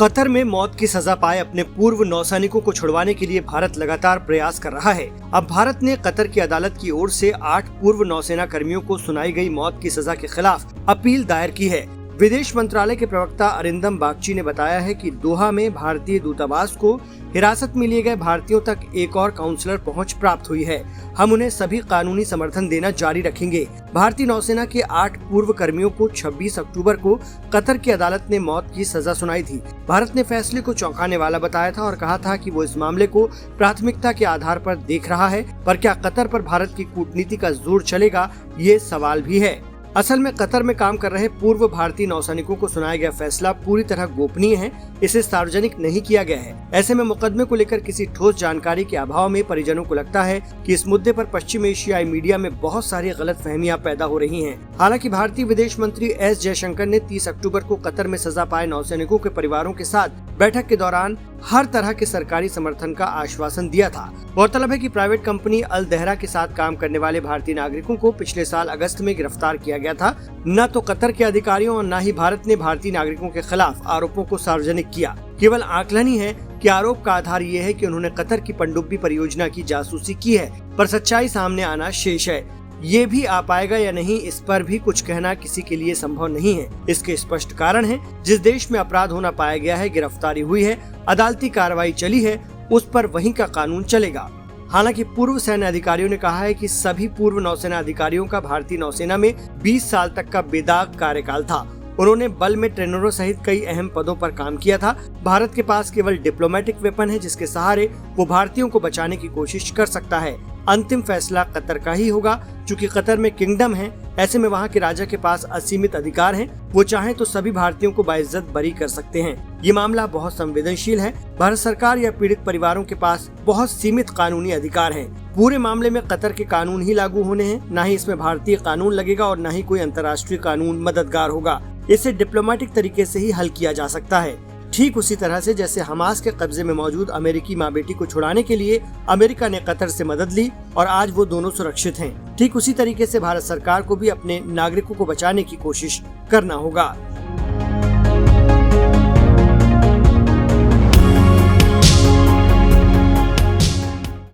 Qatar में मौत की सजा पाए अपने पूर्व नौसैनिकों को छुड़वाने के लिए भारत लगातार प्रयास कर रहा है। अब भारत ने कतर की अदालत की ओर से 8 पूर्व नौसेना कर्मियों को सुनाई गई मौत की सजा के खिलाफ अपील दायर की है। विदेश मंत्रालय के प्रवक्ता अरिंदम बागची ने बताया है कि दोहा में भारतीय दूतावास को हिरासत में लिए गए भारतीयों तक एक और काउंसलर पहुंच प्राप्त हुई है। हम उन्हें सभी कानूनी समर्थन देना जारी रखेंगे। भारतीय नौसेना के 8 पूर्व कर्मियों को 26 अक्टूबर को कतर की अदालत ने मौत की सजा सुनाई थी। भारत ने फैसले को चौंकाने वाला बताया था और कहा था कि वो इस मामले को प्राथमिकता के आधार पर देख रहा है, पर क्या कतर पर भारत की कूटनीति का जोर चलेगा, ये सवाल भी है। असल में कतर में काम कर रहे पूर्व भारतीय नौसैनिकों को सुनाया गया फैसला पूरी तरह गोपनीय है, इसे सार्वजनिक नहीं किया गया है। ऐसे में मुकदमे को लेकर किसी ठोस जानकारी के अभाव में परिजनों को लगता है कि इस मुद्दे पर पश्चिम एशियाई मीडिया में बहुत सारी गलतफहमियां पैदा हो रही हैं। हालांकि भारतीय विदेश मंत्री एस जयशंकर ने 30 अक्टूबर को कतर में सजा पाए नौसैनिकों के परिवारों के साथ बैठक के दौरान हर तरह के सरकारी समर्थन का आश्वासन दिया था। गौरतलब है कि प्राइवेट कंपनी अल दहरा के साथ काम करने वाले भारतीय नागरिकों को पिछले साल अगस्त में गिरफ्तार किया गया था। न तो कतर के अधिकारियों और न ही भारत ने भारतीय नागरिकों के खिलाफ आरोपों को सार्वजनिक किया। केवल आकलन ही है कि आरोप का आधार ये है कि उन्होंने कतर की पनडुब्बी परियोजना की जासूसी की है, पर सच्चाई सामने आना शेष है। ये भी आ पाएगा या नहीं, इस पर भी कुछ कहना किसी के लिए संभव नहीं है। इसके स्पष्ट कारण है, जिस देश में अपराध होना पाया गया है, गिरफ्तारी हुई है, अदालती कार्रवाई चली है, उस पर वहीं का कानून चलेगा। हालांकि पूर्व सैन्य अधिकारियों ने कहा है कि सभी पूर्व नौसेना अधिकारियों का भारतीय नौसेना में 20 साल तक का बेदाग कार्यकाल था। उन्होंने बल में ट्रेनरों सहित कई अहम पदों पर काम किया था। भारत के पास केवल डिप्लोमेटिक वेपन है, जिसके सहारे वो भारतीयों को बचाने की कोशिश कर सकता है। अंतिम फैसला कतर का ही होगा। चूंकि कतर में किंगडम है, ऐसे में वहाँ के राजा के पास असीमित अधिकार हैं। वो चाहे तो सभी भारतीयों को बाइज्जत बरी कर सकते हैं। ये मामला बहुत संवेदनशील है। भारत सरकार या पीड़ित परिवारों के पास बहुत सीमित कानूनी अधिकार हैं। पूरे मामले में कतर के कानून ही लागू होने हैं, न ही इसमें भारतीय कानून लगेगा और न ही कोई अंतर्राष्ट्रीय कानून मददगार होगा। इसे डिप्लोमेटिक तरीके से ही हल किया जा सकता है, ठीक उसी तरह से जैसे हमास के कब्जे में मौजूद अमेरिकी माँ बेटी को छुड़ाने के लिए अमेरिका ने कतर से मदद ली और आज वो दोनों सुरक्षित हैं। ठीक उसी तरीके से भारत सरकार को भी अपने नागरिकों को बचाने की कोशिश करना होगा।